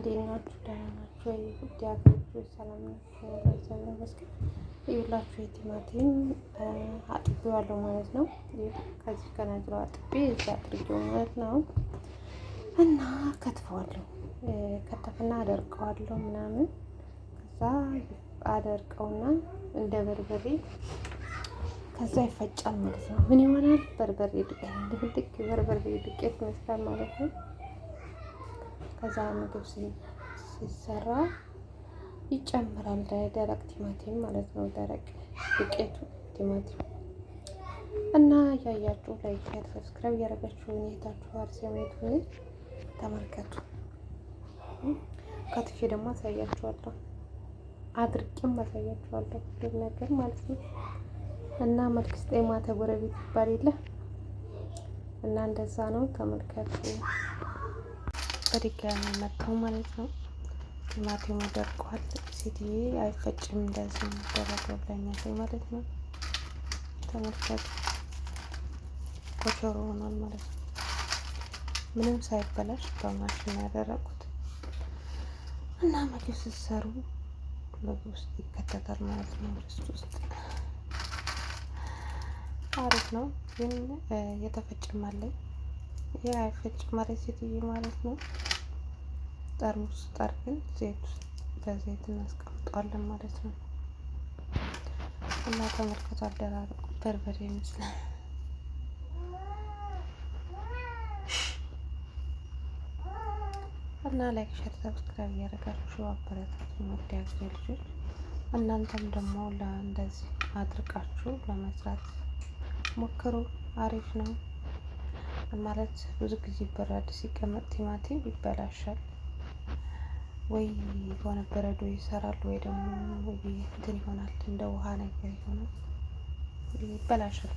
እንዴት ናችሁ? ደህና ናችሁ ወይ? ውድ ሀገሮች ሰላም ናችሁ? እግዚአብሔር ይመስገን። ይኸውላችሁ የቲማቲም አጥቤዋለሁ ማለት ነው። ከዚህ ከነግረው አጥቤ እዚህ አድርጌው ማለት ነው እና ከትፈዋለሁ። ከተፍና አደርቀዋለሁ ምናምን ከዛ አደርቀውና እንደ በርበሬ ከዛ ይፈጫል ማለት ነው። ምን ይሆናል? በርበሬ ዱቄት ድብልቅ በርበሬ ዱቄት ይመስላል ማለት ነው። ከዛ ምግብ ሲሰራ ይጨምራል ደረቅ ቲማቲም ማለት ነው። ደረቅ ዱቄቱ ቲማቲም እና እያያችሁ ላይክ፣ ሼር፣ ሰብስክራይብ እያደረጋችሁ ሁኔታችሁ አርሲያሜቱን ተመልከቱ። ከትፌ ደግሞ አሳያችኋለሁ፣ አድርቄም አሳያችኋለሁ ሁሉም ነገር ማለት ነው። እና መልክስ ጤማ ተጎረቤት ይባል የለ እና እንደዛ ነው። ተመልከቱ። በድጋሚ መጣሁ ማለት ነው። ቲማቲሙ ደርቋል። ሴትዬ አይፈጭም እንደዚህ የሚደረገው ብላኛለች ማለት ነው። ተመልከቱ። ኮቾሮ ሆኗል ማለት ነው። ምንም ሳይበላሽ በማሽን ያደረቁት እና ምግብ ስትሰሩ ምግብ ውስጥ ይከተታል ማለት ነው። ውስጥ አሪፍ ነው ግን የተፈጨም አለኝ። ይሄ አይፈጭም ማለት ሴትዬ ማለት ነው። ጠርሙስ ጠርገን ዘይት ውስጥ በዘይት እናስቀምጠዋለን ማለት ነው። እና ተመልከቱ አደራረቁ በርበሬ ይመስላል። እና ላይክ፣ ሼር፣ ሰብስክራይብ እያደረጋችሁ አበረታቱ ወዳጆች ልጆች። እናንተም ደግሞ ለእንደዚህ አድርቃችሁ ለመስራት ሞክሩ። አሪፍ ነው ማለት ብዙ ጊዜ በረድ ሲቀመጥ ቲማቲም ይበላሻል ወይ የሆነ በረዶ ይሰራል ወይ ደግሞ እንትን ይሆናል እንደ ውሃ ነገር ይሆናል ይበላሻል።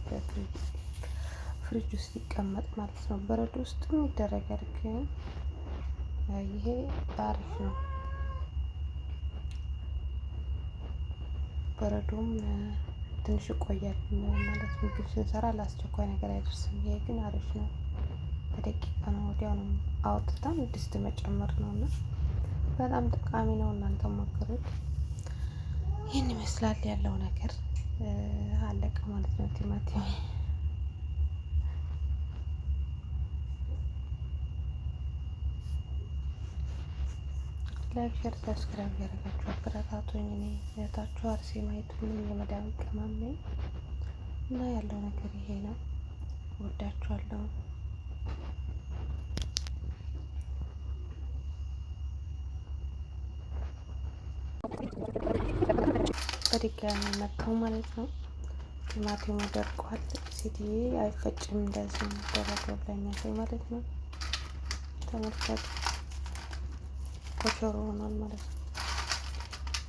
ፍሪጅ ውስጥ ይቀመጥ ማለት ነው። በረዶ ውስጥም ይደረጋል ግን ይሄ አሪፍ ነው። በረዶም ትንሽ ይቆያል ማለት ምግብ ስንሰራ ለአስቸኳይ ነገር አይደርስም። ይሄ ግን አሪፍ ነው። በደቂቃ ነው ወዲያው ነው አውጥተን ድስት መጨመር ነው እና በጣም ጠቃሚ ነው። እናንተ ሞክሩት። ይህን ይመስላል ያለው ነገር አለቀ ማለት ነው። ቲማቲም ላይክ፣ ሼር፣ ሰብስክራይብ ያደረጋችሁ አበረታቱኝ። እኔ እህታችሁ አርሴማዊት ምን የመዳም ቅመም ነኝ እና ያለው ነገር ይሄ ነው። ወዳችኋለሁ። በድጋሚ መጣሁ ማለት ነው። ቲማቲሙ ደርቋል። ሴትዬ አይፈጭም እንደዚህ የሚደረገው ብላኛለች ማለት ነው። ተመልከቱ። ኮቾሮ ሆኗል ማለት ነው።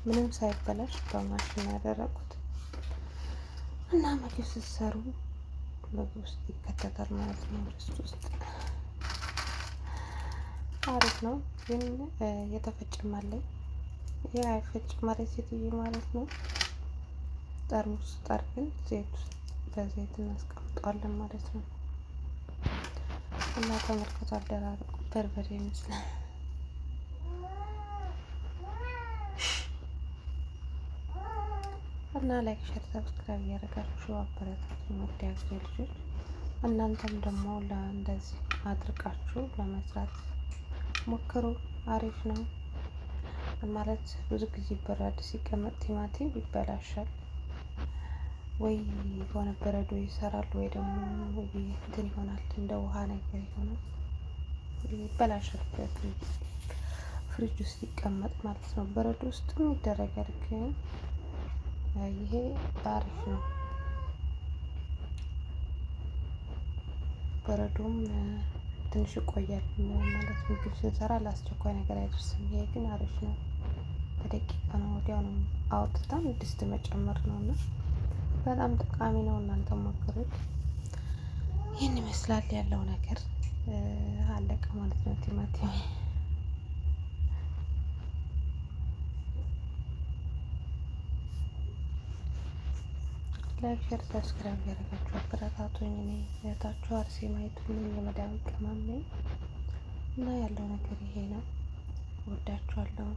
ምንም ሳይበላሽ በማሽን ያደረቁት እና ምግብ ስትሰሩ ምግብ ውስጥ ይከተታል ማለት ነው። ውስጥ አሪፍ ነው ግን የተፈጨም አለኝ። ይሄ አይፈጭም ማለት ሴትዬ ማለት ነው። ጠርሙስ ጠርገን ዘይት ውስጥ በዘይት እናስቀምጠዋለን ማለት ነው። እና ተመልከቱ አደራረቁ በርበሬ ይመስላል። እና ላይክ፣ ሼር፣ ሰብስክራይብ እያደረጋችሁ አበረታቱ ወዳጆች ልጆች። እናንተም ደግሞ ለእንደዚህ አድርቃችሁ ለመስራት ሞክሩ። አሪፍ ነው ማለት ብዙ ጊዜ በረድ ሲቀመጥ ቲማቲም ይበላሻል ወይ የሆነ በረዶ ይሰራል ወይ ደግሞ እንትን ይሆናል እንደ ውሃ ነገር ይሆናል ይበላሻል። ፍሪጅ ውስጥ ይቀመጥ ማለት ነው። በረዶ ውስጥም ይደረጋል ግን ይሄ አሪፍ ነው። በረዶም ትንሽ ይቆያል ማለት ምግብ ስንሰራ ለአስቸኳይ ነገር አይደርስም። ይሄ ግን አሪፍ ነው። በደቂቃ ነው ወዲያው ነው አውጥተን ድስት መጨመር ነው እና በጣም ጠቃሚ ነው። እናንተ ሞክሩት። ይህን ይመስላል ያለው ነገር አለቀ ማለት ነው። ቲማቲም ላይክ፣ ሼር፣ ሰብስክራይብ ያደረጋችሁ አበረታቱኝ። እኔ እህታችሁ አርሴማዊት ምን የመዳም ቅመም ነኝ እና ያለው ነገር ይሄ ነው። እወዳችኋለሁ።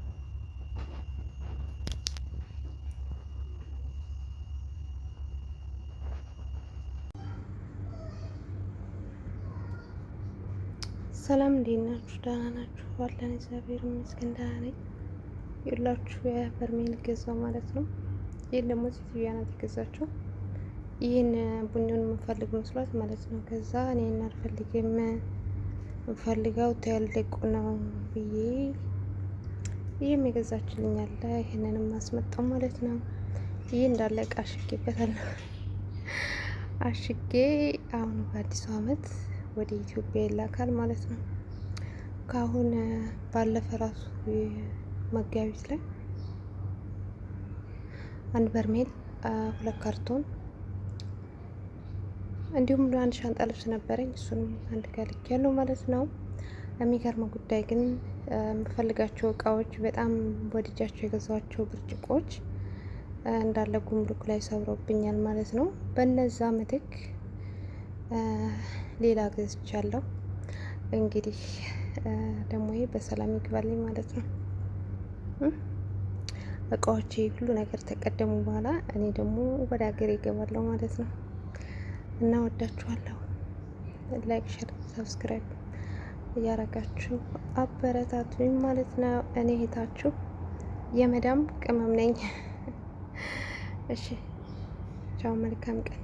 ሰላም እንዴት ናችሁ? ደህና ናችሁ? አለን እግዚአብሔር ይመስገን ደህና ነኝ። ይኸውላችሁ የበርሜል ገዛው ማለት ነው። ይህን ደግሞ ሴትዮዋ ናት የገዛችው። ይህን ቡኒውን የምፈልግ መስሏት ማለት ነው። ከዛ እኔን አልፈልግም የምፈልገው ትልቁ ነው ብዬ ይህም የገዛችልኝ አለ። ይህንንም አስመጣው ማለት ነው። ይህ እንዳለ እቃ አሽጌበታለሁ። አሽጌ አሁን በአዲሱ ዓመት ወደ ኢትዮጵያ ይላካል ማለት ነው። ከአሁን ባለፈ ራሱ መጋቢት ላይ አንድ በርሜል 2 ካርቶን እንዲሁም አንድ ሻንጣ ልብስ ነበረኝ። እሱንም አንድ ጋር ልክ ያለው ማለት ነው። የሚገርመው ጉዳይ ግን የምፈልጋቸው እቃዎች በጣም ወድጃቸው የገዛቸው ብርጭቆች እንዳለ ጉምሩክ ላይ ሰብረውብኛል ማለት ነው። በነዛ ምትክ ሌላ ገዝቻለሁ። እንግዲህ ደግሞ ይሄ በሰላም ይግባልኝ ማለት ነው። እቃዎቼ ሁሉ ነገር ተቀደሙ በኋላ እኔ ደግሞ ወደ ሀገር ይገባለሁ ማለት ነው። እና ወዳችኋለሁ። ላይክ፣ ሼር፣ ሰብስክራይብ እያረጋችሁ አበረታቱኝ ማለት ነው። እኔ እህታችሁ የመዳም ቅመም ነኝ። እሺ ቻው፣ መልካም ቀን።